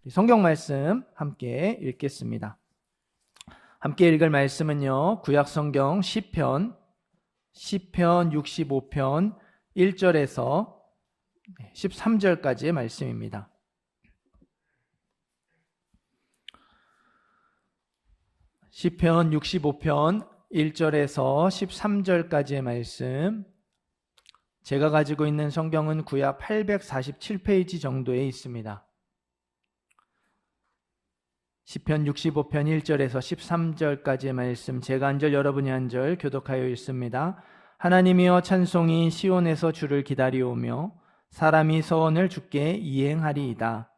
성경 말씀 함께 읽겠습니다. 함께 읽을 말씀은요, 구약 성경 시편 65편 1절에서 13절까지의 말씀입니다. 시편 65편 1절에서 13절까지의 말씀, 제가 가지고 있는 성경은 구약 847페이지 정도에 있습니다. 시편 65편 1절에서 13절까지의 말씀, 제가 한 절 여러분이 한 절 교독하여 읽습니다. 하나님이여 찬송이 시온에서 주를 기다리오며 사람이 서원을 주께 이행하리이다.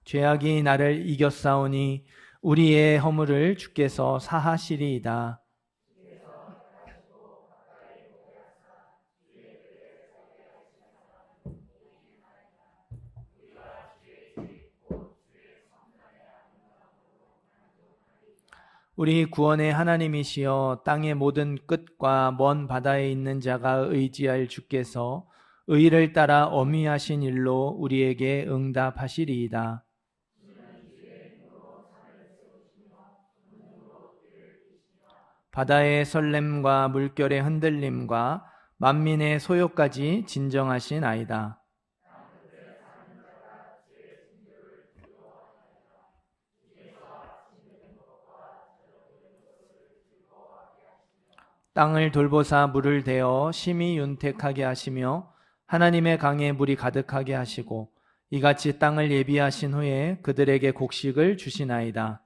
죄악이 나를 이겼사오니 우리의 허물을 주께서 사하시리이다. 우리 구원의 하나님이시여 땅의 모든 끝과 먼 바다에 있는 자가 의지할 주께서 의를 따라 어미하신 일로 우리에게 응답하시리이다. 바다의 설렘과 물결의 흔들림과 만민의 소요까지 진정하신 아이다. 땅을 돌보사 물을 대어 심히 윤택하게 하시며 하나님의 강에 물이 가득하게 하시고 이같이 땅을 예비하신 후에 그들에게 곡식을 주시나이다.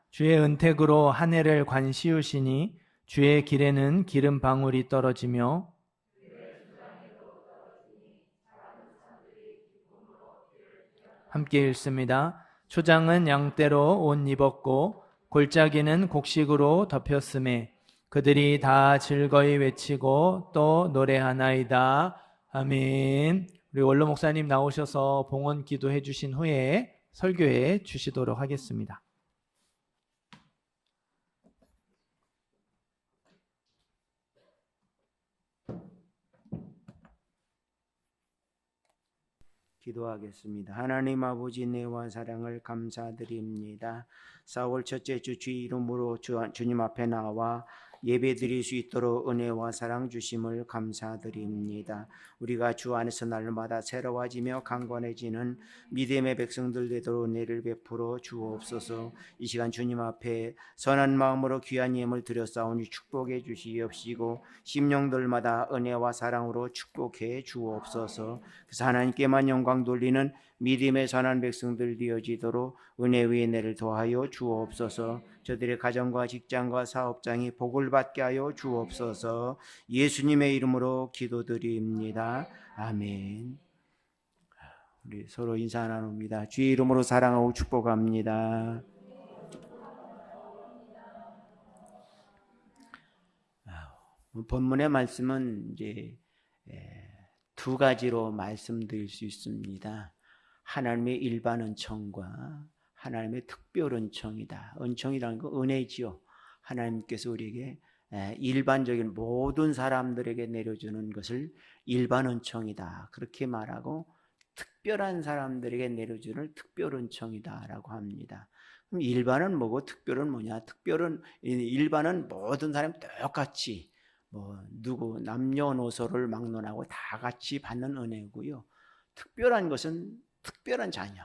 주의 은택으로 한 해를 관시우시니 주의 길에는 기름 방울이 떨어지며 함께 읽습니다. 초장은 양떼로 옷 입었고 골짜기는 곡식으로 덮였음에 그들이 다 즐거이 외치고 또 노래하나이다. 아멘. 우리 원로 목사님 나오셔서 봉헌 기도해 주신 후에 설교해 주시도록 하겠습니다. 기도하겠습니다. 하나님 아버지, 은혜와 사랑을 감사드립니다. 4월 첫째 주 주의 이름으로 주님 앞에 나와 예배드릴 수 있도록 은혜와 사랑 주심을 감사드립니다. 우리가 주 안에서 날마다 새로워지며 강건해지는 믿음의 백성들 되도록 은혜를 베풀어 주옵소서. 이 시간 주님 앞에 선한 마음으로 귀한 예물 드렸사오니 축복해 주시옵시고 심령들마다 은혜와 사랑으로 축복해 주옵소서. 그래서 하나님께만 영광 돌리는 믿음의 선한 백성들 되어지도록 은혜 위에 은혜를 더하여 주옵소서. 저들의 가정과 직장과 사업장이 복을 받게 하여 주옵소서. 예수님의 이름으로 기도드립니다. 아멘. 우리 서로 인사 나눕니다. 주의 이름으로 사랑하고 축복합니다. 본문의 말씀은 이제 두 가지로 말씀드릴 수 있습니다. 하나님의 일반 은총과 하나님의 특별 은총이다. 은총이라는 건 은혜지요. 하나님께서 우리에게 일반적인 모든 사람들에게 내려주는 것을 일반 은총이다. 그렇게 말하고 특별한 사람들에게 내려주는 특별 은총이다라고 합니다. 그럼 일반은 뭐고 특별은 뭐냐? 특별은 일반은 모든 사람이 똑같이 누구 남녀노소를 막론하고 다 같이 받는 은혜고요. 특별한 것은 특별한 자녀.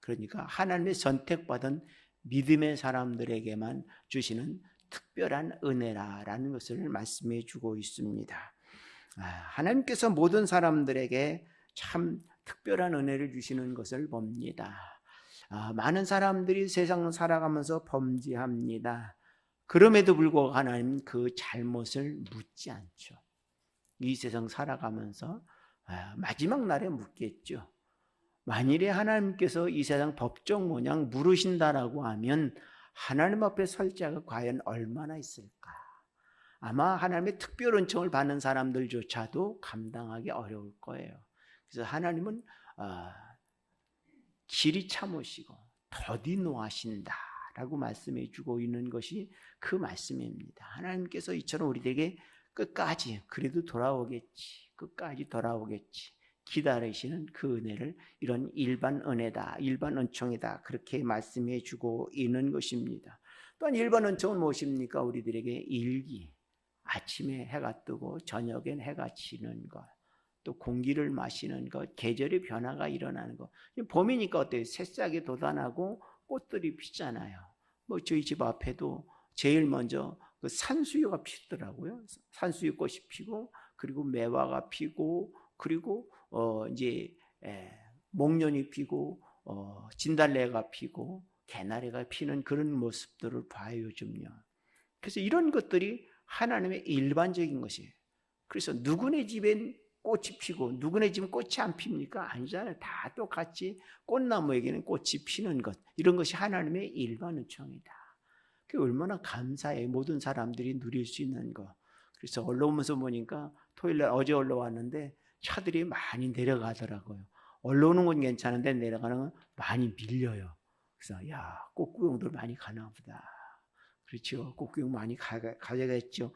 그러니까 하나님의 선택받은 믿음의 사람들에게만 주시는 특별한 은혜라는 것을 말씀해 주고 있습니다. 하나님께서 모든 사람들에게 참 특별한 은혜를 주시는 것을 봅니다. 많은 사람들이 세상을 살아가면서 범죄합니다. 그럼에도 불구하고 하나님 그 잘못을 묻지 않죠. 이 세상 살아가면서 마지막 날에 묻겠죠. 만일에 하나님께서 이 세상 법정 모양 물으신다라고 하면 하나님 앞에 설 자가 과연 얼마나 있을까? 아마 하나님의 특별 은총을 받는 사람들조차도 감당하기 어려울 거예요. 그래서 하나님은 길이 참으시고 더디 노하신다 라고 말씀해 주고 있는 것이 그 말씀입니다. 하나님께서 이처럼 우리에게 끝까지 그래도 돌아오겠지, 끝까지 돌아오겠지 기다리시는 그 은혜를 이런 일반 은혜다, 일반 은총이다 그렇게 말씀해 주고 있는 것입니다. 또한 일반 은총은 무엇입니까? 우리들에게 일기, 아침에 해가 뜨고 저녁엔 해가 지는 것, 또 공기를 마시는 것, 계절의 변화가 일어나는 것. 봄이니까 어때요? 새싹이 돋아나고 꽃들이 피잖아요. 뭐 저희 집 앞에도 제일 먼저 그 산수유가 피더라고요. 산수유 꽃이 피고, 그리고 매화가 피고, 그리고 이제 목련이 피고, 진달래가 피고, 개나리가 피는 그런 모습들을 봐요, 요즘요. 그래서 이런 것들이 하나님의 일반적인 것이에요. 그래서 누구네 집엔 꽃이 피고 누구네 집은 꽃이 안 핍니까? 아니잖아요. 다 똑같이 꽃나무에게는 꽃이 피는 것, 이런 것이 하나님의 일반 은총이다. 그게 얼마나 감사해. 모든 사람들이 누릴 수 있는 거. 그래서 올라오면서 보니까 토요일날 어제 올라왔는데 차들이 많이 내려가더라고요. 올라오는 건 괜찮은데 내려가는 건 많이 밀려요. 그래서 야, 꽃구경들 많이 가나 보다. 그렇죠. 꽃구경 많이 가야겠죠.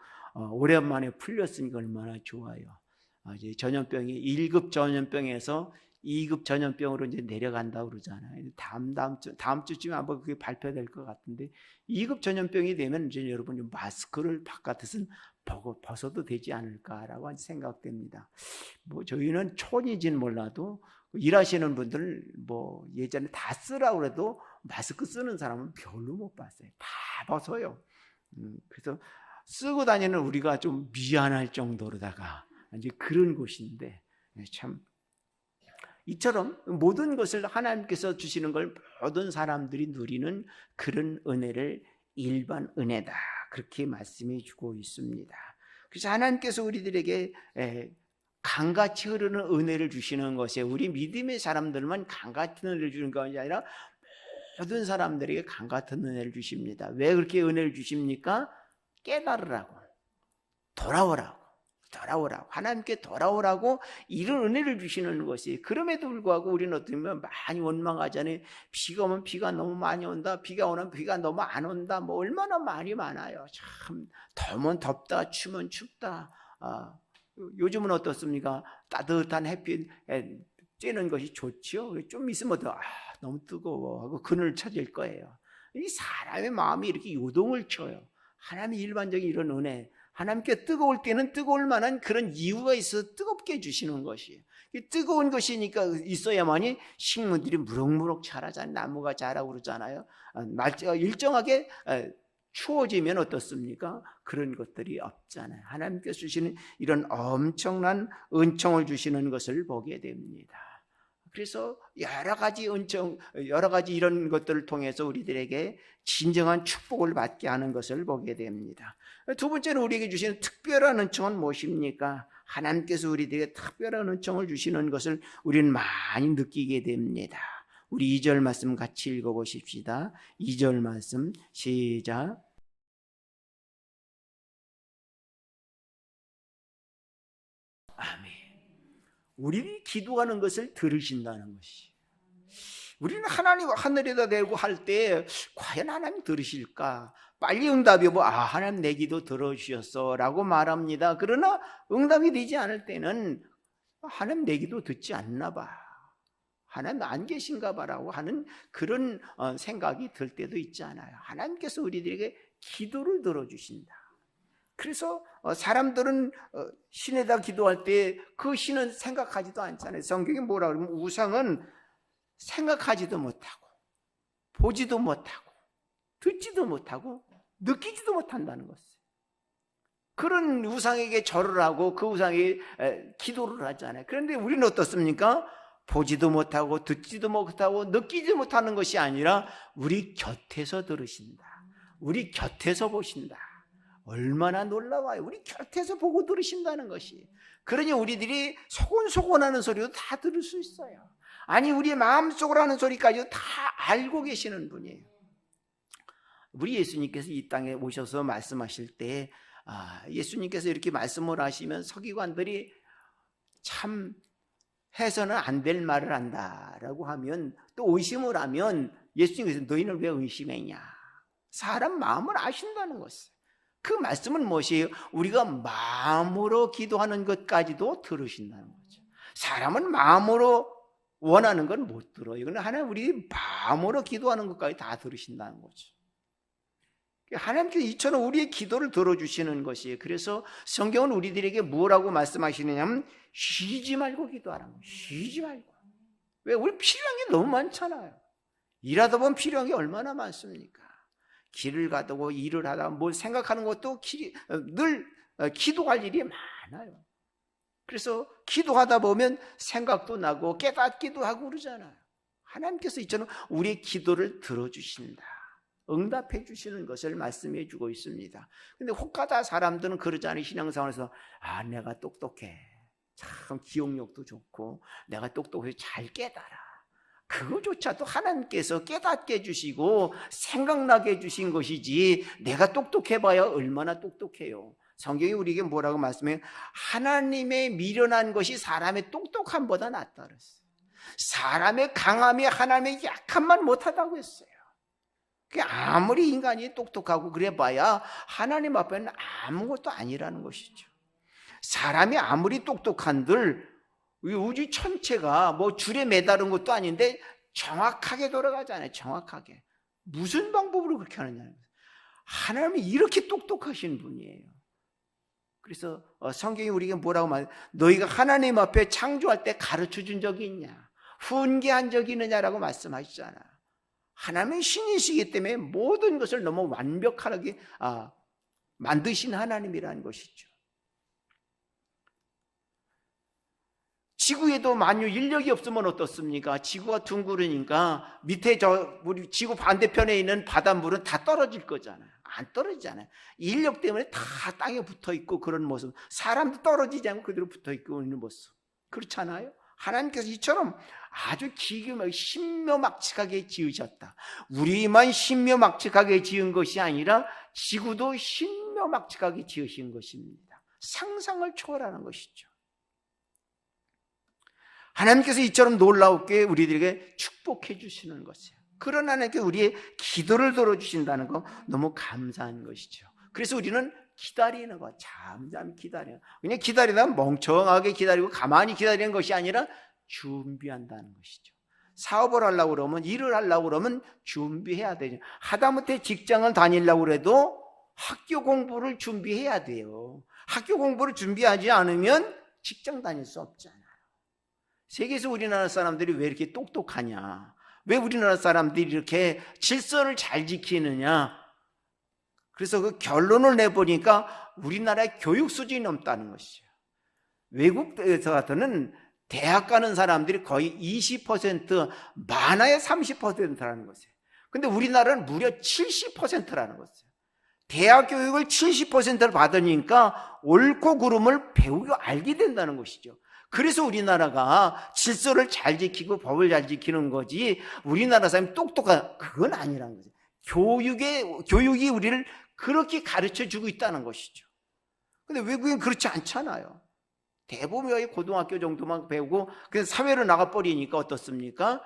오랜만에 풀렸으니까 얼마나 좋아요. 이제 전염병이 1급 전염병에서 2급 전염병으로 이제 내려간다고 그러잖아요. 다음 주쯤에 한번 그게 발표될 것 같은데 2급 전염병이 되면 이제 여러분 마스크를 바깥에서는 벗어도 되지 않을까라고 생각됩니다. 뭐 저희는 촌이진 몰라도 일하시는 분들 뭐 예전에 다 쓰라고 그래도 마스크 쓰는 사람은 별로 못 봤어요. 다 벗어요. 그래서 쓰고 다니는 우리가 좀 미안할 정도로다가 이제 그런 곳인데, 참 이처럼 모든 것을 하나님께서 주시는 걸 모든 사람들이 누리는 그런 은혜를 일반 은혜다 그렇게 말씀해 주고 있습니다. 그래서 하나님께서 우리들에게 강같이 흐르는 은혜를 주시는 것에 우리 믿음의 사람들만 강같은 은혜를 주는 것이 아니라 모든 사람들에게 강같은 은혜를 주십니다. 왜 그렇게 은혜를 주십니까? 깨달으라고, 돌아오라고, 하나님께 돌아오라고 이런 은혜를 주시는 것이. 그럼에도 불구하고 우리는 어떻게 보면 많이 원망하잖아요. 비가 오면 비가 너무 많이 온다, 비가 오면 비가 너무 안 온다, 뭐 얼마나 말이 많아요. 참 더우면 덥다, 추면 춥다. 요즘은 어떻습니까? 따뜻한 햇빛 쬐는 것이 좋지요. 좀 있으면 너무 뜨거워 하고 그늘 찾을 거예요. 이 사람의 마음이 이렇게 요동을 쳐요. 하나님의 일반적인 이런 은혜, 하나님께 뜨거울 때는 뜨거울 만한 그런 이유가 있어서 뜨겁게 해주시는 것이에요. 뜨거운 것이니까 있어야만이 식물들이 무럭무럭 자라잖아요. 나무가 자라고 그러잖아요. 날짜가 일정하게 추워지면 어떻습니까? 그런 것들이 없잖아요. 하나님께서 주시는 이런 엄청난 은총을 주시는 것을 보게 됩니다. 그래서 여러 가지 은총, 여러 가지 이런 것들을 통해서 우리들에게 진정한 축복을 받게 하는 것을 보게 됩니다. 두 번째는 우리에게 주시는 특별한 은총은 무엇입니까? 하나님께서 우리들에게 특별한 은총을 주시는 것을 우리는 많이 느끼게 됩니다. 우리 2절 말씀 같이 읽어보십시다. 2절 말씀 시작. 아멘. 우리들이 기도하는 것을 들으신다는 것이. 우리는 하나님 하늘에다 대고 할 때 과연 하나님 들으실까? 빨리 응답이 오면 하나님 내 기도 들어주셨어 라고 말합니다. 그러나 응답이 되지 않을 때는 하나님 내 기도 듣지 않나 봐, 하나님 안 계신가 봐라고 하는 그런 생각이 들 때도 있잖아요. 하나님께서 우리들에게 기도를 들어주신다. 그래서 사람들은 신에다 기도할 때 그 신은 생각하지도 않잖아요. 성경에 뭐라 그러면 우상은 생각하지도 못하고 보지도 못하고 듣지도 못하고 느끼지도 못한다는 것이에요. 그런 우상에게 절을 하고 그 우상에게 기도를 하잖아요. 그런데 우리는 어떻습니까? 보지도 못하고 듣지도 못하고 느끼지 못하는 것이 아니라 우리 곁에서 들으신다, 우리 곁에서 보신다. 얼마나 놀라워요. 우리 곁에서 보고 들으신다는 것이. 그러니 우리들이 소곤소곤하는 소리도 다 들을 수 있어요. 아니 우리 마음속으로 하는 소리까지도 다 알고 계시는 분이에요. 우리 예수님께서 이 땅에 오셔서 말씀하실 때 예수님께서 이렇게 말씀을 하시면 서기관들이 참 해서는 안 될 말을 한다라고 하면, 또 의심을 하면 예수님께서 너희는 왜 의심했냐? 사람 마음을 아신다는 것이에요. 그 말씀은 무엇이에요? 우리가 마음으로 기도하는 것까지도 들으신다는 거죠. 사람은 마음으로 원하는 건 못 들어요. 그러나 하나님 우리 마음으로 기도하는 것까지 다 들으신다는 거죠. 하나님께서 이처럼 우리의 기도를 들어주시는 것이에요. 그래서 성경은 우리들에게 뭐라고 말씀하시느냐면 쉬지 말고 기도하라는 거예요. 쉬지 말고. 왜? 우리 필요한 게 너무 많잖아요. 일하다 보면 필요한 게 얼마나 많습니까? 길을 가다고 일을 하다가 뭘 생각하는 것도 늘 기도할 일이 많아요. 그래서 기도하다 보면 생각도 나고 깨닫기도 하고 그러잖아요. 하나님께서 이처럼 우리의 기도를 들어주신다, 응답해 주시는 것을 말씀해 주고 있습니다. 근데 혹가다 사람들은 그러잖아요. 신앙생활에서 내가 똑똑해, 참 기억력도 좋고 내가 똑똑해서 잘 깨달아. 그거조차도 하나님께서 깨닫게 해주시고 생각나게 해주신 것이지 내가 똑똑해봐야 얼마나 똑똑해요. 성경이 우리에게 뭐라고 말씀해요? 하나님의 미련한 것이 사람의 똑똑함보다 낫다 그랬어요. 사람의 강함이 하나님의 약함만 못하다고 했어요. 아무리 인간이 똑똑하고 그래봐야 하나님 앞에는 아무것도 아니라는 것이죠. 사람이 아무리 똑똑한들 우주 전체가 뭐 줄에 매다른 것도 아닌데 정확하게 돌아가잖아요. 정확하게. 무슨 방법으로 그렇게 하느냐. 하나님이 이렇게 똑똑하신 분이에요. 그래서 성경이 우리에게 뭐라고 말해요? 너희가 하나님 앞에 창조할 때 가르쳐 준 적이 있냐? 훈계한 적이 있느냐라고 말씀하시잖아요. 하나님은 신이시기 때문에 모든 것을 너무 완벽하게 만드신 하나님이라는 것이죠. 지구에도 만유 인력이 없으면 어떻습니까? 지구가 둥그러니까 밑에 우리 지구 반대편에 있는 바닷물은 다 떨어질 거잖아요. 안 떨어지잖아요. 인력 때문에 다 땅에 붙어 있고 그런 모습. 사람도 떨어지지 않고 그대로 붙어 있고 있는 모습. 그렇잖아요. 하나님께서 이처럼 아주 기묘하게 신묘막측하게 지으셨다. 우리만 신묘막측하게 지은 것이 아니라 지구도 신묘막측하게 지으신 것입니다. 상상을 초월하는 것이죠. 하나님께서 이처럼 놀라웠게 우리들에게 축복해 주시는 것이에요. 그런 하나님께서 우리의 기도를 들어주신다는 거 너무 감사한 것이죠. 그래서 우리는 기다리는 거, 잠잠히 기다려요. 그냥 기다리다 멍청하게 기다리고 가만히 기다리는 것이 아니라 준비한다는 것이죠. 사업을 하려고 그러면, 일을 하려고 그러면 준비해야 되죠. 하다못해 직장을 다니려고 해도 학교 공부를 준비해야 돼요. 학교 공부를 준비하지 않으면 직장 다닐 수 없잖아요. 세계에서 우리나라 사람들이 왜 이렇게 똑똑하냐? 왜 우리나라 사람들이 이렇게 질서를 잘 지키느냐? 그래서 그 결론을 내보니까 우리나라의 교육 수준이 넘다는 것이죠. 외국에서는 대학 가는 사람들이 거의 20%, 많아야 30%라는 것이에요. 근데 우리나라는 무려 70%라는 것이에요. 대학 교육을 70%를 받으니까 옳고 그름을 배우고 알게 된다는 것이죠. 그래서 우리나라가 질서를 잘 지키고 법을 잘 지키는 거지, 우리나라 사람이 똑똑한, 그건 아니라는 거죠. 교육이 우리를 그렇게 가르쳐 주고 있다는 것이죠. 근데 외국은 그렇지 않잖아요. 대부분의 고등학교 정도만 배우고 그냥 사회로 나가버리니까 어떻습니까?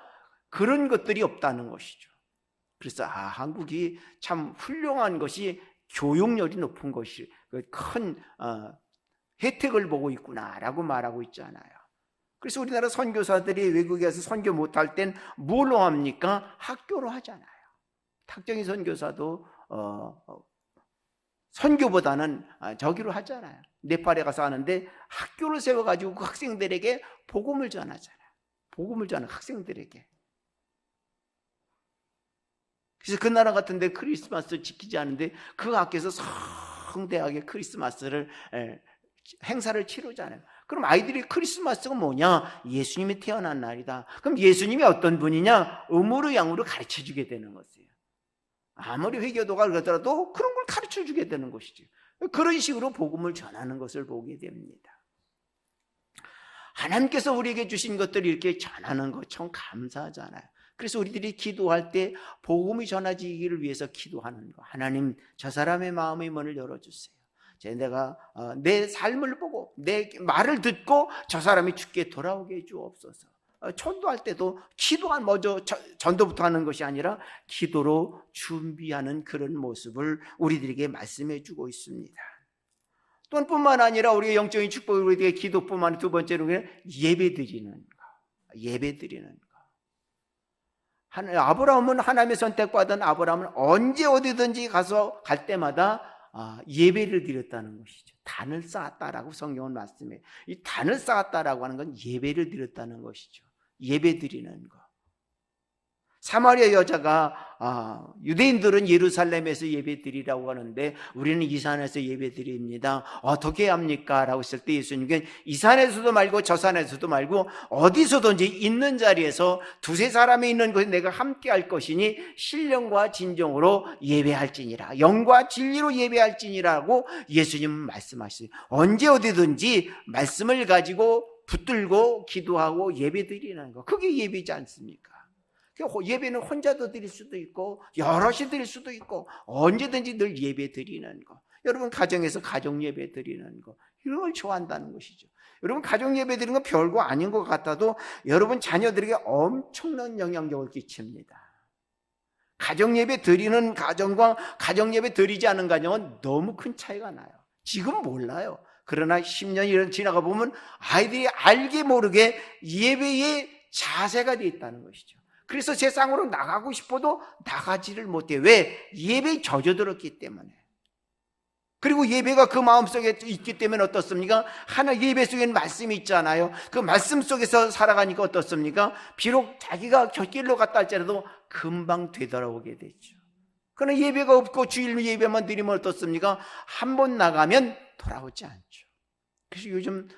그런 것들이 없다는 것이죠. 그래서 한국이 참 훌륭한 것이 교육열이 높은 것이 큰 혜택을 보고 있구나라고 말하고 있잖아요. 그래서 우리나라 선교사들이 외국에 가서 선교 못할 땐 뭘로 합니까? 학교로 하잖아요. 탁정희 선교사도 선교보다는 저기로 하잖아요. 네팔에 가서 하는데 학교를 세워가지고 그 학생들에게 복음을 전하잖아요. 복음을 전하는 학생들에게. 그래서 그 나라 같은 데 크리스마스를 지키지 않는데 그 학교에서 성대하게 크리스마스를 행사를 치르잖아요. 그럼 아이들이 크리스마스가 뭐냐? 예수님이 태어난 날이다. 그럼 예수님이 어떤 분이냐? 음으로 양으로 가르쳐 주게 되는 것이에요. 아무리 회교도가 그러더라도 그런 걸 가르쳐 주게 되는 것이죠. 그런 식으로 복음을 전하는 것을 보게 됩니다. 하나님께서 우리에게 주신 것들을 이렇게 전하는 것 참 감사하잖아요. 그래서 우리들이 기도할 때 복음이 전해지기를 위해서 기도하는 거. 하나님, 저 사람의 마음의 문을 열어주세요. 내가 내 삶을 보고 내 말을 듣고 저 사람이 주께 돌아오게 해주옵소서. 전도할 때도 기도가 먼저 전도부터 하는 것이 아니라 기도로 준비하는 그런 모습을 우리들에게 말씀해 주고 있습니다. 또한 뿐만 아니라 우리의 영적인 축복을 우리에게 기도뿐만 아니라 두 번째로 예배 드리는 거. 예배 드리는 거. 아브라함은 하나님의 선택받은 아브라함은 언제 어디든지 가서 갈 때마다 예배를 드렸다는 것이죠. 단을 쌓았다라고 성경은 말씀해요. 이 단을 쌓았다라고 하는 건 예배를 드렸다는 것이죠. 예배 드리는 거. 사마리아 여자가 유대인들은 예루살렘에서 예배 드리라고 하는데 우리는 이 산에서 예배 드립니다. 어떻게 합니까? 라고 했을 때 예수님께서 이 산에서도 말고 저 산에서도 말고 어디서든지 있는 자리에서 두세 사람이 있는 곳에 내가 함께 할 것이니 신령과 진정으로 예배할지니라. 영과 진리로 예배할지니라고 예수님은 말씀하시죠. 언제 어디든지 말씀을 가지고 붙들고 기도하고 예배 드리는 거. 그게 예배지 않습니까? 예배는 혼자도 드릴 수도 있고 여럿이 드릴 수도 있고 언제든지 늘 예배 드리는 거. 여러분 가정에서 가정 예배 드리는 거 이런 걸 좋아한다는 것이죠. 여러분 가정 예배 드리는 건 별거 아닌 것 같아도 여러분 자녀들에게 엄청난 영향력을 끼칩니다. 가정 예배 드리는 가정과 가정 예배 드리지 않은 가정은 너무 큰 차이가 나요. 지금 몰라요. 그러나 10년이 지나가 보면 아이들이 알게 모르게 예배의 자세가 되어 있다는 것이죠. 그래서 세상으로 나가고 싶어도 나가지를 못해요. 왜? 예배에 젖어들었기 때문에. 그리고 예배가 그 마음속에 있기 때문에 어떻습니까? 하나 예배 속에는 말씀이 있잖아요. 그 말씀 속에서 살아가니까 어떻습니까? 비록 자기가 곁길로 갔다 할지라도 금방 되돌아오게 되죠. 그러나 예배가 없고 주일 예배만 드리면 어떻습니까? 한 번 나가면 돌아오지 않죠. 그래서 요즘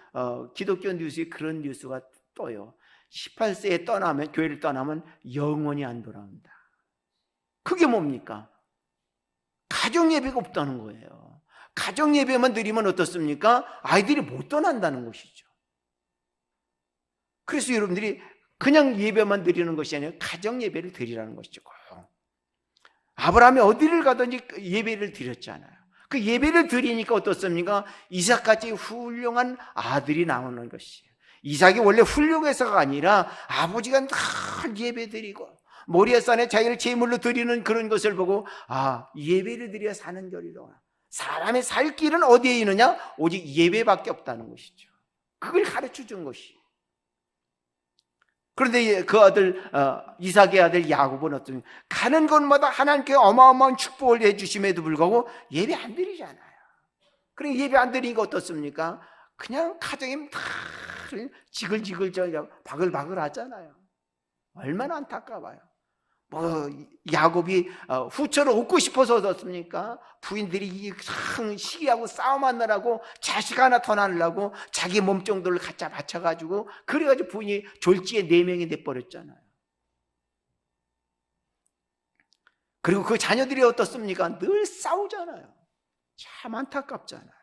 기독교 뉴스에 그런 뉴스가 떠요. 18세에 떠나면, 교회를 떠나면 영원히 안 돌아온다. 그게 뭡니까? 가정 예배가 없다는 거예요. 가정 예배만 드리면 어떻습니까? 아이들이 못 떠난다는 것이죠. 그래서 여러분들이 그냥 예배만 드리는 것이 아니라 가정 예배를 드리라는 것이죠. 아브라함이 어디를 가든지 예배를 드렸잖아요. 그 예배를 드리니까 어떻습니까? 이삭같이 훌륭한 아들이 나오는 것이에요. 이삭이 원래 훌륭해서가 아니라 아버지가 늘 예배드리고 모리아산에 자기를 제물로 드리는 그런 것을 보고 예배를 드려야 사는 결이로구나. 사람의 살 길은 어디에 있느냐? 오직 예배밖에 없다는 것이죠. 그걸 가르쳐 준 것이. 그런데 그 아들 이삭의 아들 야곱은 어떻습니까? 가는 곳마다 하나님께 어마어마한 축복을 해주심에도 불구하고 예배 안 드리잖아요. 그러니 예배 안 드리니까 어떻습니까? 그냥 가정이 다 지글지글 바글바글 하잖아요. 얼마나 안타까워요. 야곱이 후처를 얻고 싶어서 얻었습니까? 부인들이 시기하고 싸움하느라고 자식 하나 더 낳으려고 자기 몸종들을 갖다 바쳐가지고 그래가지고 부인이 졸지에 4명이 돼버렸잖아요. 그리고 그 자녀들이 어떻습니까? 늘 싸우잖아요. 참 안타깝잖아요.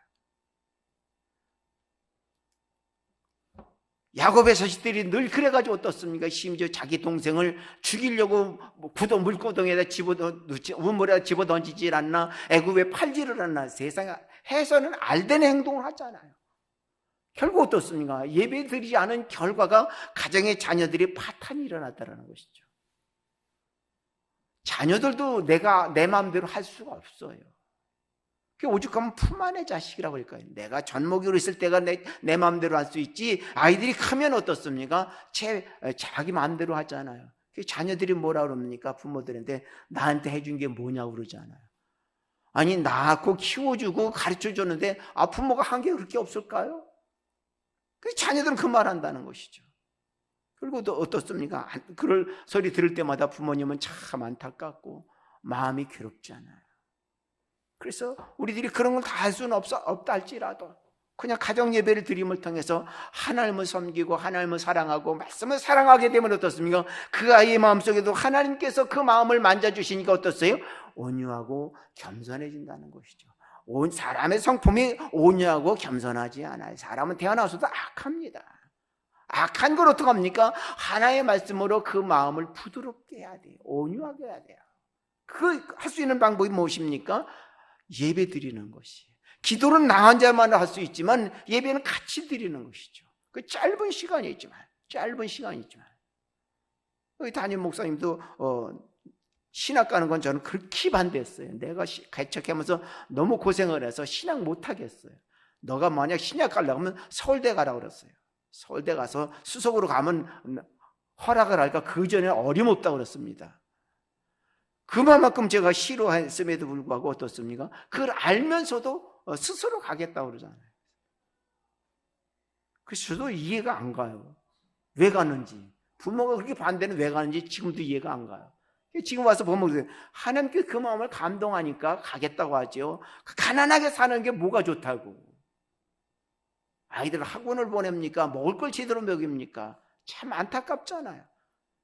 야곱의 자식들이 늘 그래가지고 어떻습니까? 심지어 자기 동생을 죽이려고 물고동에다 우물에다 집어던지질 않나, 애굽에 팔지를 않나, 세상에 해서는 알되는 행동을 하잖아요. 결국 어떻습니까? 예배 드리지 않은 결과가 가정의 자녀들이 파탄이 일어났다는 것이죠. 자녀들도 내 마음대로 할 수가 없어요. 오죽하면 품 안의 자식이라고 할까요? 내가 젖먹이로 있을 때가 내 마음대로 할 수 있지, 아이들이 크면 어떻습니까? 자기 마음대로 하잖아요. 자녀들이 뭐라 그럽니까? 부모들한테 나한테 해준 게 뭐냐고 그러잖아요. 아니, 낳고 키워주고 가르쳐줬는데 부모가 한 게 그렇게 없을까요? 자녀들은 그 말 한다는 것이죠. 그리고 또 어떻습니까? 그럴 소리 들을 때마다 부모님은 참 안타깝고 마음이 괴롭잖아요. 그래서 우리들이 그런 걸 다 할 수는 없다 할지라도 그냥 가정 예배를 드림을 통해서 하나님을 섬기고 하나님을 사랑하고 말씀을 사랑하게 되면 어떻습니까? 그 아이의 마음속에도 하나님께서 그 마음을 만져주시니까 어떻어요? 온유하고 겸손해진다는 것이죠. 사람의 성품이 온유하고 겸손하지 않아요. 사람은 태어나서도 악합니다. 악한 걸 어떻게 합니까? 하나의 말씀으로 그 마음을 부드럽게 해야 돼요. 온유하게 해야 돼요. 그 할 수 있는 방법이 무엇입니까? 예배 드리는 것이. 기도는 나 혼자만 할 수 있지만 예배는 같이 드리는 것이죠. 그 짧은 시간이지만 우리 담임 목사님도 신학 가는 건 저는 그렇게 반대했어요. 내가 개척하면서 너무 고생을 해서 신학 못 하겠어요. 너가 만약 신학 가려고 하면 서울대 가라고 그랬어요. 서울대 가서 수석으로 가면 허락을 할까? 그 전에 어림없다고 그랬습니다. 그만큼 제가 싫어했음에도 불구하고 어떻습니까? 그걸 알면서도 스스로 가겠다고 그러잖아요. 그래서 저도 이해가 안 가요. 왜 가는지. 부모가 그렇게 반대는 왜 가는지 지금도 이해가 안 가요. 지금 와서 보면 하나님께 그 마음을 감동하니까 가겠다고 하죠. 가난하게 사는 게 뭐가 좋다고. 아이들 학원을 보냅니까? 먹을 걸 제대로 먹입니까? 참 안타깝잖아요.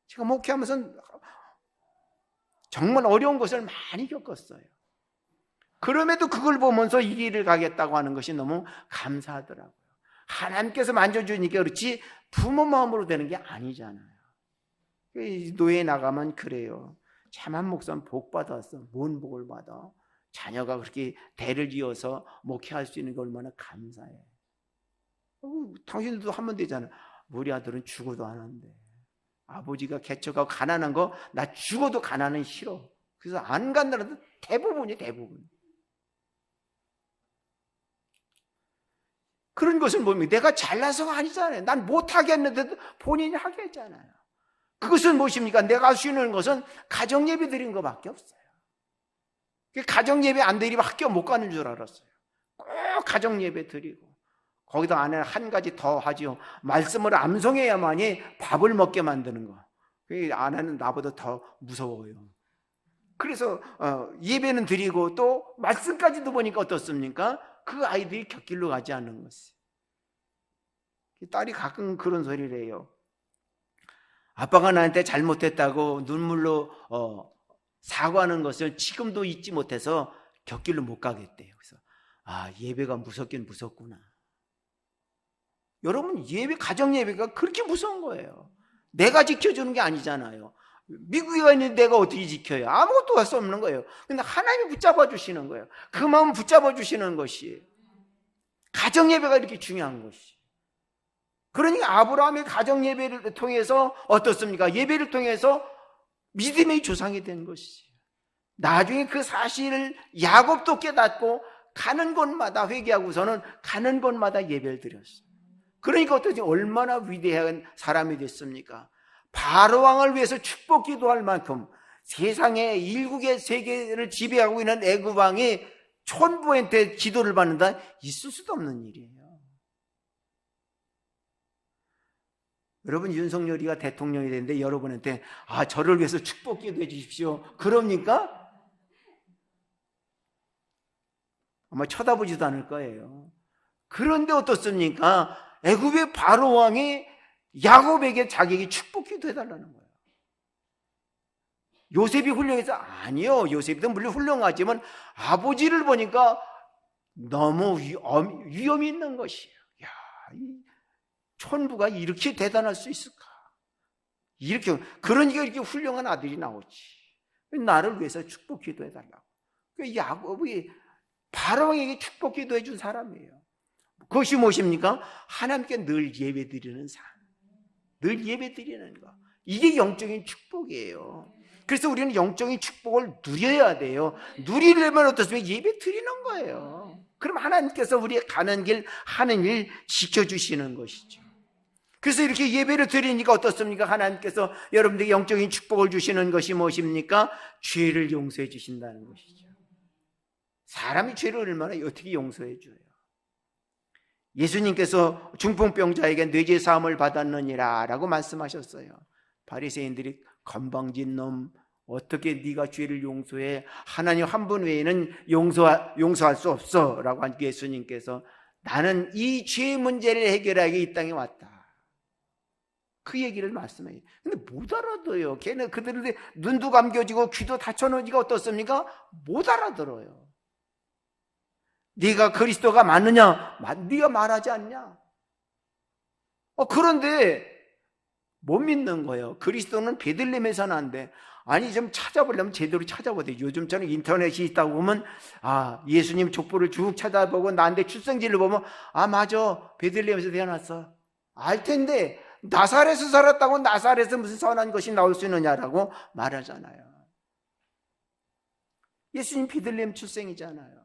제가 목회하면서 정말 어려운 것을 많이 겪었어요. 그럼에도 그걸 보면서 이 길을 가겠다고 하는 것이 너무 감사하더라고요. 하나님께서 만져주니까 그렇지 부모 마음으로 되는 게 아니잖아요. 노예 나가면 그래요. 참 한 목사는 복 받았어. 뭔 복을 받아? 자녀가 그렇게 대를 이어서 목회할 수 있는 게 얼마나 감사해. 당신들도 하면 되잖아요. 우리 아들은 죽어도 안 한대. 아버지가 개척하고 가난한 거 나 죽어도 가난은 싫어. 그래서 안 간다는 대부분이 대부분. 그런 것을 보면 내가 잘나서가 아니잖아요. 난 못하겠는데도 본인이 하게 했잖아요. 그것은 무엇입니까? 내가 할 수 있는 것은 가정예배 드린 것밖에 없어요. 가정예배 안 드리면 학교 못 가는 줄 알았어요. 꼭 가정예배 드리고 거기다 안에 한 가지 더 하지요. 말씀을 암송해야만이 밥을 먹게 만드는 거. 아내는 나보다 더 무서워요. 그래서 예배는 드리고 또 말씀까지도 보니까 어떻습니까? 그 아이들이 곁길로 가지 않는 것이. 딸이 가끔 그런 소리를 해요. 아빠가 나한테 잘못했다고 눈물로 사과하는 것을 지금도 잊지 못해서 곁길로 못 가겠대요. 그래서 예배가 무섭긴 무섭구나. 여러분, 가정 예배가 그렇게 무서운 거예요. 내가 지켜주는 게 아니잖아요. 미국에 가 있는 내가 어떻게 지켜요? 아무것도 할 수 없는 거예요. 근데 하나님이 붙잡아 주시는 거예요. 그 마음 붙잡아 주시는 것이 가정 예배가 이렇게 중요한 것이. 그러니까 아브라함의 가정 예배를 통해서 어떻습니까? 예배를 통해서 믿음의 조상이 된 것이. 나중에 그 사실을 야곱도 깨닫고 가는 곳마다 회개하고서는 가는 곳마다 예배를 드렸어요. 그러니까 어떠지? 얼마나 위대한 사람이 됐습니까? 바로 왕을 위해서 축복 기도할 만큼 세상의 일국의 세계를 지배하고 있는 애굽 왕이 촌부한테 기도를 받는다? 있을 수도 없는 일이에요. 여러분, 윤석열이가 대통령이 됐는데 여러분한테 저를 위해서 축복 기도해 주십시오. 그럽니까? 아마 쳐다보지도 않을 거예요. 그런데 어떻습니까? 애굽의 바로 왕이 야곱에게 자기에게 축복 기도해달라는 거예요. 요셉이 훌륭해서? 아니요. 요셉도 물론 훌륭하지만 아버지를 보니까 너무 위험이 있는 것이에요. 야, 이 촌부가 이렇게 대단할 수 있을까? 그러니까 이렇게 훌륭한 아들이 나오지. 나를 위해서 축복 기도해달라고. 야곱이 바로왕에게 축복 기도해 준 사람이에요. 그것이 무엇입니까? 하나님께 늘 예배 드리는 삶. 늘 예배 드리는 거. 이게 영적인 축복이에요. 그래서 우리는 영적인 축복을 누려야 돼요. 누리려면 어떻습니까? 예배 드리는 거예요. 그럼 하나님께서 우리의 가는 길, 하는 일 지켜주시는 것이죠. 그래서 이렇게 예배를 드리니까 어떻습니까? 하나님께서 여러분들에게 영적인 축복을 주시는 것이 무엇입니까? 죄를 용서해 주신다는 것이죠. 사람이 죄를 얼마나 어떻게 용서해 줘요? 예수님께서 중풍병자에게 뇌제 사함을 받았느니라 라고 말씀하셨어요. 바리새인들이 건방진 놈, 어떻게 네가 죄를 용서해? 하나님 한 분 외에는 용서할 수 없어 라고 한 예수님께서 나는 이 죄 문제를 해결하기 이 땅에 왔다. 그 얘기를 말씀해요. 근데 못 알아들어요. 걔는 그들의 눈도 감겨지고 귀도 닫혀놓으니까 어떻습니까? 못 알아들어요. 네가 그리스도가 맞느냐? 네가 말하지 않냐? 그런데 못 믿는 거예요. 그리스도는 베들레헴에서 난데 아니 좀 찾아보려면 제대로 찾아봐야 돼. 요즘처럼 인터넷이 있다고 보면 예수님 족보를 쭉 찾아보고 나한테 출생지를 보면 맞아, 베들레헴에서 태어났어 알 텐데 나사렛에서 살았다고 나사렛에서 무슨 선한 것이 나올 수 있느냐라고 말하잖아요. 예수님 베들레헴 출생이잖아요.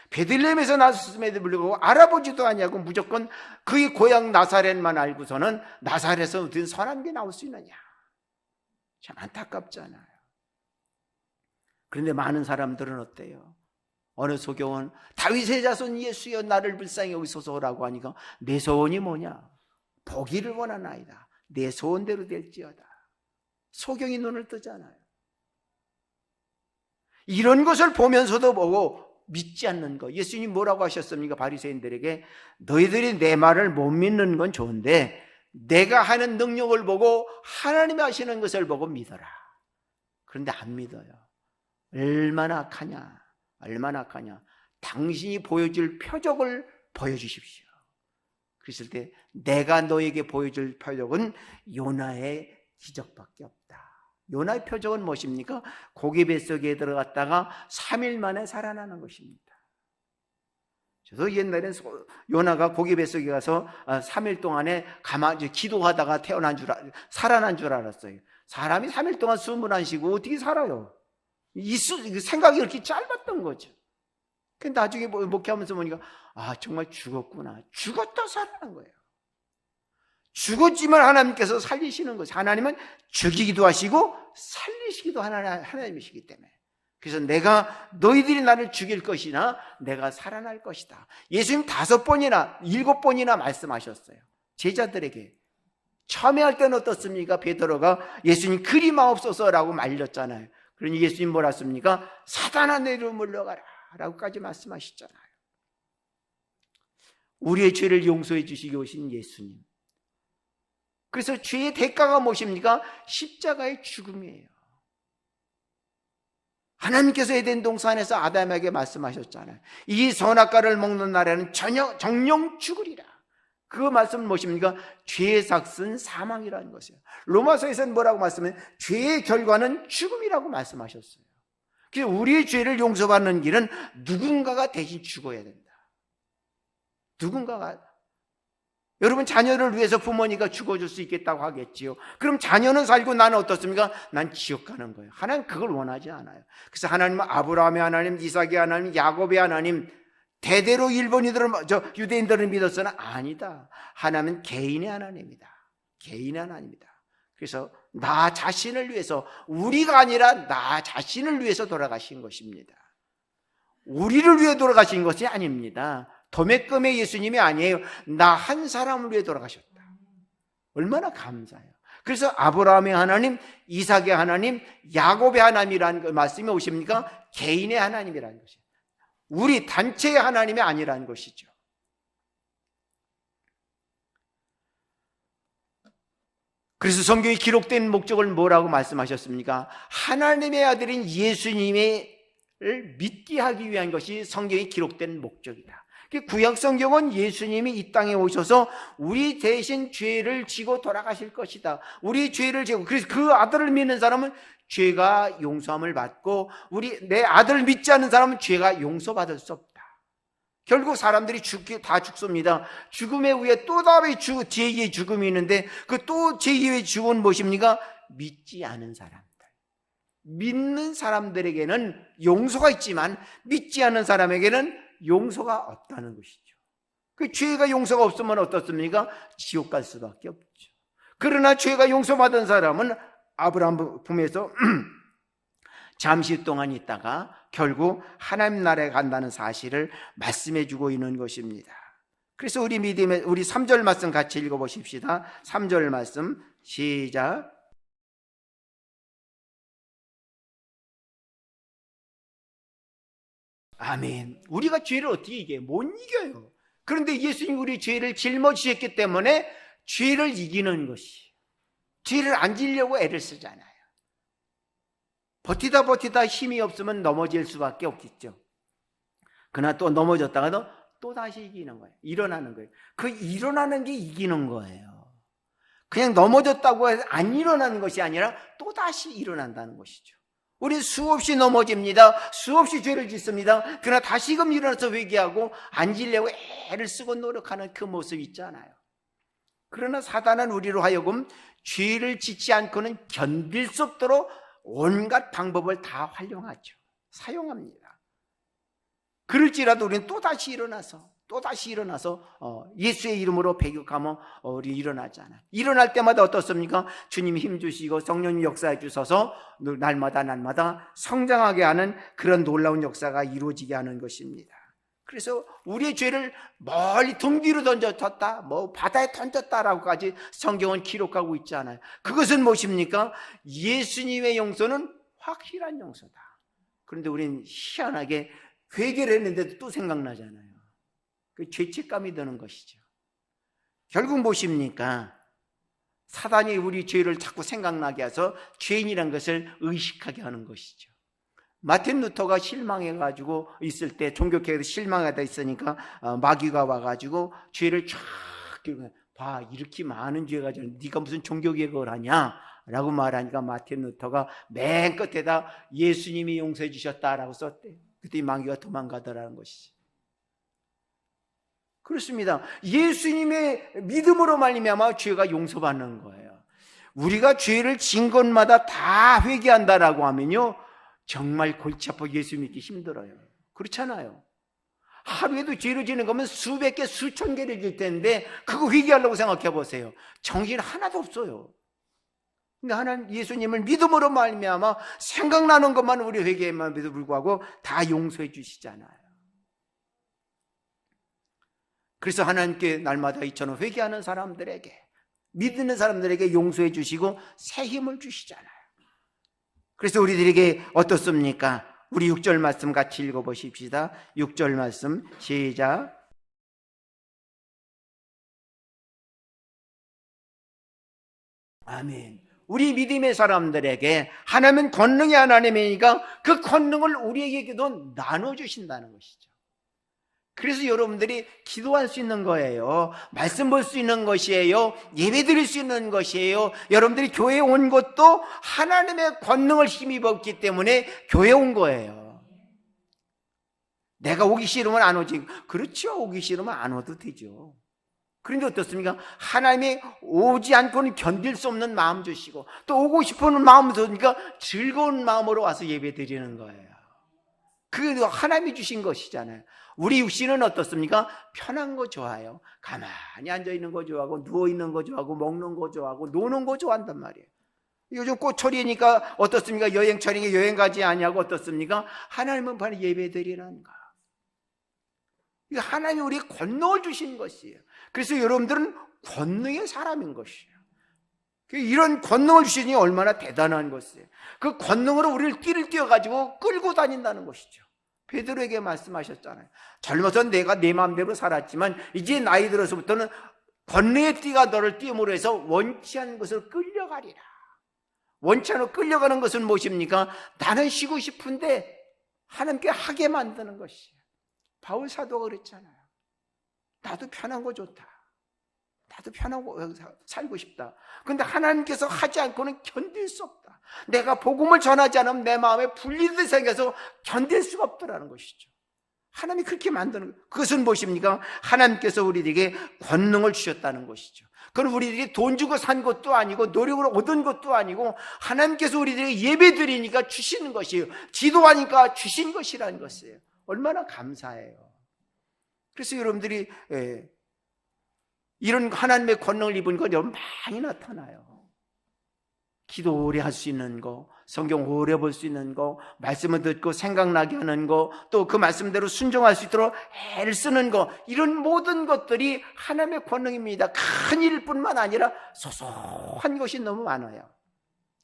베들레헴에서 나셨음에도 불구하고 알아보지도 않냐고 무조건 그의 고향 나사렛만 알고서는 나사렛에서 어떤 선한 게 나올 수 있느냐. 참 안타깝잖아요. 그런데 많은 사람들은 어때요? 어느 소경은 다윗의 자손 예수여 나를 불쌍히 여기소서라고 하니까 내 소원이 뭐냐? 보기를 원하나이다. 내 소원대로 될지어다. 소경이 눈을 뜨잖아요. 이런 것을 보면서도 보고 믿지 않는 거. 예수님 뭐라고 하셨습니까? 바리새인들에게 너희들이 내 말을 못 믿는 건 좋은데 내가 하는 능력을 보고 하나님이 하시는 것을 보고 믿어라. 그런데 안 믿어요. 얼마나 악하냐. 얼마나 악하냐. 당신이 보여줄 표적을 보여주십시오. 그랬을 때 내가 너에게 보여줄 표적은 요나의 기적밖에 없다. 요나의 표적은 무엇입니까? 고기 뱃속에 들어갔다가 3일 만에 살아나는 것입니다. 저도 옛날엔 요나가 고기 뱃속에 가서 3일 동안에 가만히 기도하다가 살아난 줄 알았어요. 사람이 3일 동안 숨을 안 쉬고 어떻게 살아요? 생각이 이렇게 짧았던 거죠. 근데 나중에 목회하면서 보니까 정말 죽었구나. 죽었다 살아난 거예요. 죽었지만 하나님께서 살리시는 것이, 하나님은 죽이기도 하시고 살리시기도 하나님이시기 때문에. 그래서 내가 너희들이 나를 죽일 것이나 내가 살아날 것이다. 예수님 5번이나 7번이나 말씀하셨어요. 제자들에게. 처음에 할 때는 어떻습니까? 베드로가 예수님 그리 마옵소서라고 말렸잖아요. 그러니 예수님 뭐라 했습니까? 사단아 내로 물러가라 라고까지 말씀하셨잖아요. 우리의 죄를 용서해 주시기 오신 예수님. 그래서 죄의 대가가 무엇입니까? 십자가의 죽음이에요. 하나님께서 에덴 동산에서 아담에게 말씀하셨잖아요. 이 선악과를 먹는 날에는 정령 죽으리라. 그 말씀은 무엇입니까? 죄의 삭은 사망이라는 것이에요. 로마서에서는 뭐라고 말씀해요? 죄의 결과는 죽음이라고 말씀하셨어요. 그래서 우리의 죄를 용서받는 길은 누군가가 대신 죽어야 된다. 누군가가. 여러분 자녀를 위해서 부모니까 죽어줄 수 있겠다고 하겠지요. 그럼 자녀는 살고 나는 어떻습니까? 난 지옥 가는 거예요. 하나님 그걸 원하지 않아요. 그래서 하나님은 아브라함의 하나님, 이삭의 하나님, 야곱의 하나님, 대대로 유대인들을 믿었으나 아니다. 하나님은 개인의 하나님이다. 개인의 하나님이다. 그래서 나 자신을 위해서, 우리가 아니라 나 자신을 위해서 돌아가신 것입니다. 우리를 위해 돌아가신 것이 아닙니다. 도매금의 예수님이 아니에요. 나 한 사람을 위해 돌아가셨다. 얼마나 감사해요. 그래서 아브라함의 하나님, 이삭의 하나님, 야곱의 하나님이라는 그 말씀이 오십니까? 개인의 하나님이라는 것이에요. 우리 단체의 하나님이 아니라는 것이죠. 그래서 성경에 기록된 목적을 뭐라고 말씀하셨습니까? 하나님의 아들인 예수님을 믿게 하기 위한 것이 성경에 기록된 목적이다. 구약 성경은 예수님이 이 땅에 오셔서 우리 대신 죄를 지고 돌아가실 것이다. 우리 죄를 지고, 그래서 그 아들을 믿는 사람은 죄가 용서함을 받고, 내 아들을 믿지 않는 사람은 죄가 용서받을 수 없다. 결국 사람들이 다 죽습니다. 죽음의 후에 또 다른 제2의 죽음이 있는데, 그 또 제2의 죽음은 무엇입니까? 믿지 않은 사람들. 믿는 사람들에게는 용서가 있지만 믿지 않는 사람에게는 용서가 없다는 것이죠. 그 죄가 용서가 없으면 어떻습니까? 지옥 갈 수밖에 없죠. 그러나 죄가 용서받은 사람은 아브라함 품에서 잠시 동안 있다가 결국 하나님 나라에 간다는 사실을 말씀해 주고 있는 것입니다. 그래서 우리 3절 말씀 같이 읽어 보십시다. 3절 말씀 시작. 아멘. 우리가 죄를 어떻게 이겨요? 못 이겨요. 그런데 예수님이 우리 죄를 짊어지셨기 때문에 죄를 이기는 것이, 죄를 안 지려고 애를 쓰잖아요. 버티다 힘이 없으면 넘어질 수밖에 없겠죠. 그러나 또 넘어졌다가도 또 다시 이기는 거예요. 일어나는 거예요. 그 일어나는 게 이기는 거예요. 그냥 넘어졌다고 해서 안 일어나는 것이 아니라 또다시 일어난다는 것이죠. 우리 수없이 넘어집니다. 수없이 죄를 짓습니다. 그러나 다시금 일어나서 회개하고 안 지려고 애를 쓰고 노력하는 그 모습이 있잖아요. 그러나 사단은 우리로 하여금 죄를 짓지 않고는 견딜 수 없도록 온갖 방법을 다 활용하죠. 사용합니다. 그럴지라도 우리는 또다시 일어나서 예수의 이름으로 배격하면 우리 일어나잖아요. 일어날 때마다 어떻습니까? 주님이 힘주시고 성령님 역사해 주셔서 날마다 성장하게 하는 그런 놀라운 역사가 이루어지게 하는 것입니다. 그래서 우리의 죄를 멀리 등 뒤로 던졌다, 바다에 던졌다라고까지 성경은 기록하고 있잖아요. 그것은 무엇입니까? 예수님의 용서는 확실한 용서다. 그런데 우리는 희한하게 회개를 했는데도 또 생각나잖아요. 그 죄책감이 드는 것이죠. 결국 무엇입니까? 사단이 우리 죄를 자꾸 생각나게 해서 죄인이라는 것을 의식하게 하는 것이죠. 마틴 루터가 실망해가지고 있을 때, 종교개혁에서 실망하다 있으니까 마귀가 와가지고 죄를 쫙 봐, 이렇게 많은 죄가 지금 네가 무슨 종교개혁을 하냐? 라고 말하니까 마틴 루터가 맨 끝에다 예수님이 용서해 주셨다라고 썼대요. 그때 마귀가 도망가더라는 것이지. 그렇습니다. 예수님의 믿음으로 말미암아 죄가 용서받는 거예요. 우리가 죄를 진 것마다 다 회개한다라고 하면요, 정말 골치 아파 예수 믿기 힘들어요. 그렇잖아요. 하루에도 죄를 지는 거면 수백 개, 수천 개를 질 텐데 그거 회개하려고 생각해 보세요. 정신 하나도 없어요. 근데 하나님 예수님을 믿음으로 말미암아 생각나는 것만 우리 회개에도 불구하고 다 용서해 주시잖아요. 그래서 하나님께 날마다 이처럼 회개하는 사람들에게, 믿는 사람들에게 용서해 주시고 새 힘을 주시잖아요. 그래서 우리들에게 어떻습니까? 우리 6절 말씀 같이 읽어보십시다. 6절 말씀 시작. 아멘. 우리 믿음의 사람들에게 하나님은 권능의 하나님이니까 그 권능을 우리에게도 나눠주신다는 것이죠. 그래서 여러분들이 기도할 수 있는 거예요. 말씀 볼 수 있는 것이에요. 예배 드릴 수 있는 것이에요. 여러분들이 교회에 온 것도 하나님의 권능을 힘입었기 때문에 교회에 온 거예요. 내가 오기 싫으면 안 오지. 그렇죠. 오기 싫으면 안 오도 되죠. 그런데 어떻습니까? 하나님이 오지 않고는 견딜 수 없는 마음 주시고 또 오고 싶은 마음 주니까 즐거운 마음으로 와서 예배 드리는 거예요. 그게 하나님이 주신 것이잖아요. 우리 육신은 어떻습니까? 편한 거 좋아해요. 가만히 앉아있는 거 좋아하고 누워있는 거 좋아하고 먹는 거 좋아하고 노는 거 좋아한단 말이에요. 요즘 꽃철이니까 어떻습니까? 여행철이니까 여행 가지 아니하고 어떻습니까? 하나님은 바로 예배 드리라는 거. 이거 하나님이 우리에게 권능을 주신 것이에요. 그래서 여러분들은 권능의 사람인 것이에요. 이런 권능을 주시니 얼마나 대단한 것이에요. 그 권능으로 우리를 띠를 띄워가지고 끌고 다닌다는 것이죠. 베드로에게 말씀하셨잖아요. 젊어서 내가 내 마음대로 살았지만 이제 나이 들어서부터는 권능의 띠가 너를 띄움으로 해서 원치 않은 것을 끌려가리라. 원치 않고 끌려가는 것은 무엇입니까? 나는 쉬고 싶은데 하나님께 하게 만드는 것이에요. 바울 사도가 그랬잖아요. 나도 편한 거 좋다. 나도 편하고 살고 싶다. 그런데 하나님께서 하지 않고는 견딜 수 없다. 내가 복음을 전하지 않으면 내 마음에 분리들이 생겨서 견딜 수가 없더라는 것이죠. 하나님이 그렇게 만드는 거예요. 그것은 무엇입니까? 하나님께서 우리에게 권능을 주셨다는 것이죠. 그건 우리들이 돈 주고 산 것도 아니고 노력으로 얻은 것도 아니고 하나님께서 우리들에게 예배 드리니까 주시는 것이에요. 기도하니까 주신 것이라는 것이에요. 얼마나 감사해요. 그래서 여러분들이 이런 하나님의 권능을 입은 것 여러분 많이 나타나요. 기도 오래 할 수 있는 거, 성경 오래 볼 수 있는 거, 말씀을 듣고 생각나게 하는 거, 또 그 말씀대로 순종할 수 있도록 애를 쓰는 거, 이런 모든 것들이 하나님의 권능입니다. 큰 일뿐만 아니라 소소한 것이 너무 많아요.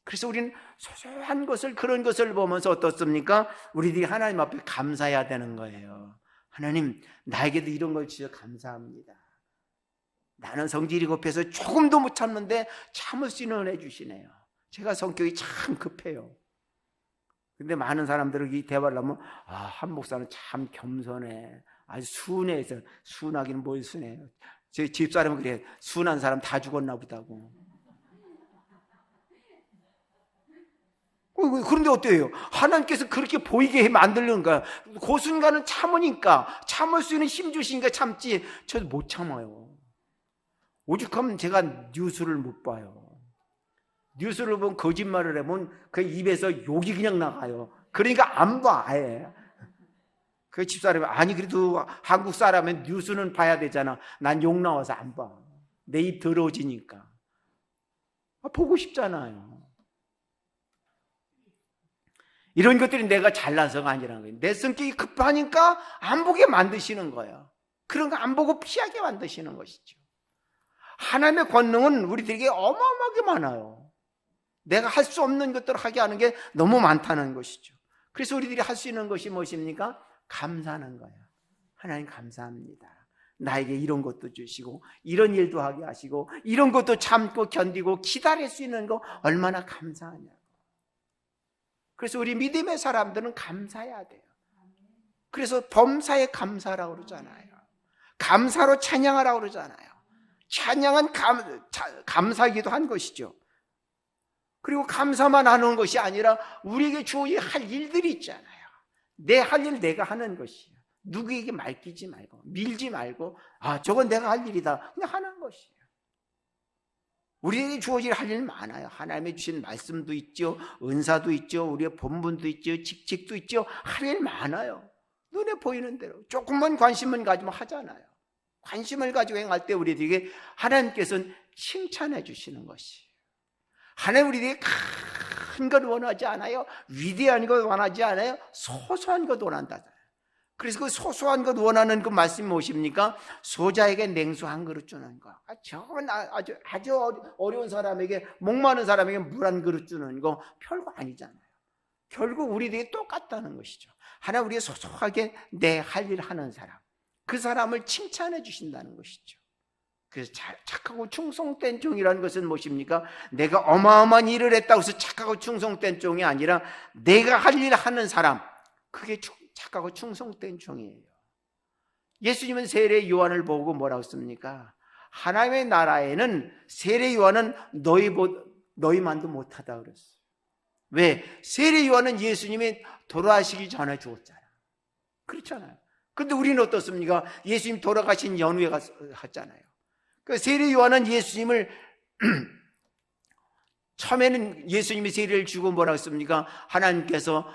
그래서 우리는 소소한 것을, 그런 것을 보면서 어떻습니까? 우리들이 하나님 앞에 감사해야 되는 거예요. 하나님, 나에게도 이런 걸 주셔서 감사합니다. 나는 성질이 급해서 조금도 못 참는데 참을 수 있는 은혜 주시네요. 제가 성격이 참 급해요. 근데 많은 사람들은 이 대화를 하면 한 목사는 참 겸손해. 아주 순해서. 순하기는 뭘 순해요. 제 집사람은 그래요. 순한 사람 다 죽었나 보다고. 그런데 어때요? 하나님께서 그렇게 보이게 만드는 거야. 그 순간은 참으니까, 참을 수 있는 힘 주시니까 참지. 저도 못 참아요. 오죽하면 제가 뉴스를 못 봐요. 뉴스를 보면 거짓말을 하면 그 입에서 욕이 그냥 나가요. 그러니까 안 봐, 아예. 그 집사람이, 아니, 그래도 한국 사람은 뉴스는 봐야 되잖아. 난 욕 나와서 안 봐. 내 입 더러워지니까. 보고 싶잖아요. 이런 것들이 내가 잘나서가 아니라는 거예요. 내 성격이 급하니까 안 보게 만드시는 거예요. 그런 거 안 보고 피하게 만드시는 것이죠. 하나님의 권능은 우리들에게 어마어마하게 많아요. 내가 할 수 없는 것들을 하게 하는 게 너무 많다는 것이죠. 그래서 우리들이 할 수 있는 것이 무엇입니까? 감사하는 거예요. 하나님 감사합니다. 나에게 이런 것도 주시고 이런 일도 하게 하시고 이런 것도 참고 견디고 기다릴 수 있는 거 얼마나 감사하냐. 그래서 우리 믿음의 사람들은 감사해야 돼요. 그래서 범사에 감사라고 그러잖아요. 감사로 찬양하라고 그러잖아요. 찬양은 감사기도 한 것이죠. 그리고 감사만 하는 것이 아니라 우리에게 주어질 할 일들이 있잖아요. 내 할 일 내가 하는 것이에요. 누구에게 맡기지 말고 밀지 말고 저건 내가 할 일이다 그냥 하는 것이에요. 우리에게 주어질 할 일 많아요. 하나님의 주신 말씀도 있죠, 은사도 있죠, 우리의 본분도 있죠, 직책도 있죠. 할 일 많아요. 눈에 보이는 대로 조금만 관심을 가지면 하잖아요. 관심을 가지고 행할 때 우리에게 하나님께서는 칭찬해 주시는 것이에요. 하나님 우리에게 큰 것 원하지 않아요. 위대한 것 원하지 않아요. 소소한 것 원한다. 그래서 그 소소한 것 원하는 그 말씀이 무엇입니까? 소자에게 냉수 한 그릇 주는 거. 저건 아주 어려운 사람에게, 목마른 사람에게 물 한 그릇 주는 거 별거 아니잖아요. 결국 우리들이 똑같다는 것이죠. 하나 우리가 소소하게 내 할 일 하는 사람, 그 사람을 칭찬해 주신다는 것이죠. 그래서 착하고 충성된 종이라는 것은 무엇입니까? 내가 어마어마한 일을 했다고 해서 착하고 충성된 종이 아니라 내가 할 일 하는 사람, 그게 착하고 충성된 종이에요. 예수님은 세례 요한을 보고 뭐라고 했습니까? 하나님의 나라에는 세례 요한은 너희만도 못하다 그랬어요. 왜? 세례 요한은 예수님이 돌아가시기 전에 죽었잖아요. 그렇잖아요. 그런데 우리는 어떻습니까? 예수님 돌아가신 연후에 갔잖아요. 그 세례 요한은 예수님을 처음에는 예수님이 세례를 주고 뭐라고 했습니까? 하나님께서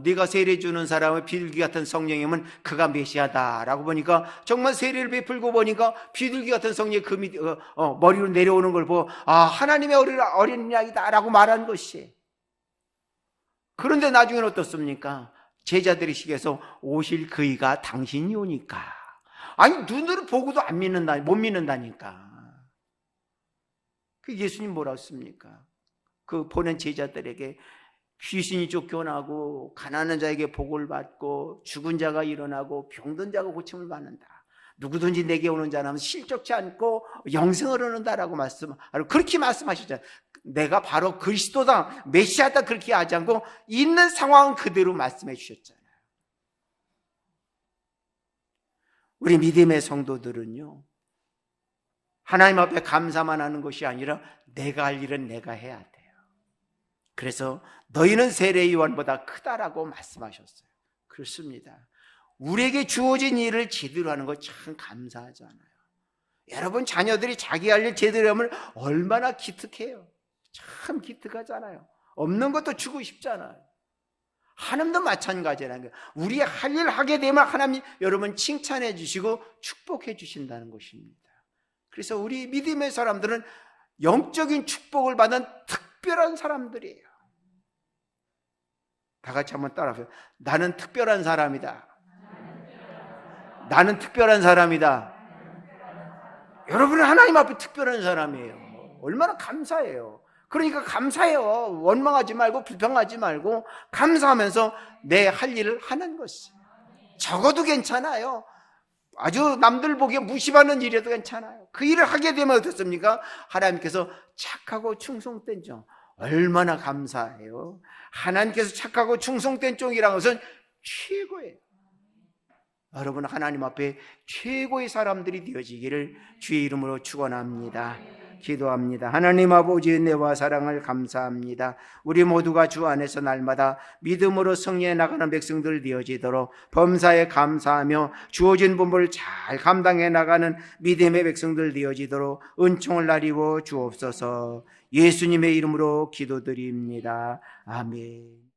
네가 세례 주는 사람은 비둘기 같은 성령이면 그가 메시아다라고 보니까 정말 세례를 베풀고 보니까 비둘기 같은 성령이 그 머리로 내려오는 걸 보고 하나님의 어린 양이다라고 말한 것이. 그런데 나중에는 어떻습니까? 제자들이 시기해서 오실 그이가 당신이 오니까. 아니 눈으로 보고도 안 믿는다, 못 믿는다니까. 그 예수님 뭐라고 했습니까? 그 보낸 제자들에게 귀신이 쫓겨나고 가난한 자에게 복을 받고 죽은 자가 일어나고 병든 자가 고침을 받는다. 누구든지 내게 오는 자는 실족치 않고 영생을 얻는다라고 그렇게 말씀하시잖아요. 내가 바로 그리스도다, 메시아다 그렇게 하지 않고 있는 상황은 그대로 말씀해 주셨잖아요. 우리 믿음의 성도들은요, 하나님 앞에 감사만 하는 것이 아니라 내가 할 일은 내가 해야 돼요. 그래서 너희는 세례 요한보다 크다라고 말씀하셨어요. 그렇습니다. 우리에게 주어진 일을 제대로 하는 거 참 감사하잖아요. 여러분 자녀들이 자기 할 일 제대로 하면 얼마나 기특해요. 참 기특하잖아요. 없는 것도 주고 싶잖아요. 하나님도 마찬가지라는 거예요. 우리 할 일 하게 되면 하나님 여러분 칭찬해 주시고 축복해 주신다는 것입니다. 그래서 우리 믿음의 사람들은 영적인 축복을 받는 특별한 사람들이에요. 다 같이 한번 따라하세요. 나는 특별한 사람이다. 나는 특별한 사람이다. 여러분은 하나님 앞에 특별한 사람이에요. 얼마나 감사해요. 그러니까 감사해요. 원망하지 말고 불평하지 말고 감사하면서 내 할 일을 하는 것이. 적어도 괜찮아요. 아주 남들 보기에 무시받는 일이라도 괜찮아요. 그 일을 하게 되면 어떻습니까? 하나님께서 착하고 충성된 종, 얼마나 감사해요. 하나님께서 착하고 충성된 종이라는 것은 최고예요. 여러분 하나님 앞에 최고의 사람들이 되어지기를 주의 이름으로 축원합니다. 기도합니다. 하나님 아버지 은혜와 사랑을 감사합니다. 우리 모두가 주 안에서 날마다 믿음으로 승리해 나가는 백성들 되어지도록 범사에 감사하며 주어진 본분을 잘 감당해 나가는 믿음의 백성들 되어지도록 은총을 나리워 주옵소서. 예수님의 이름으로 기도드립니다. 아멘.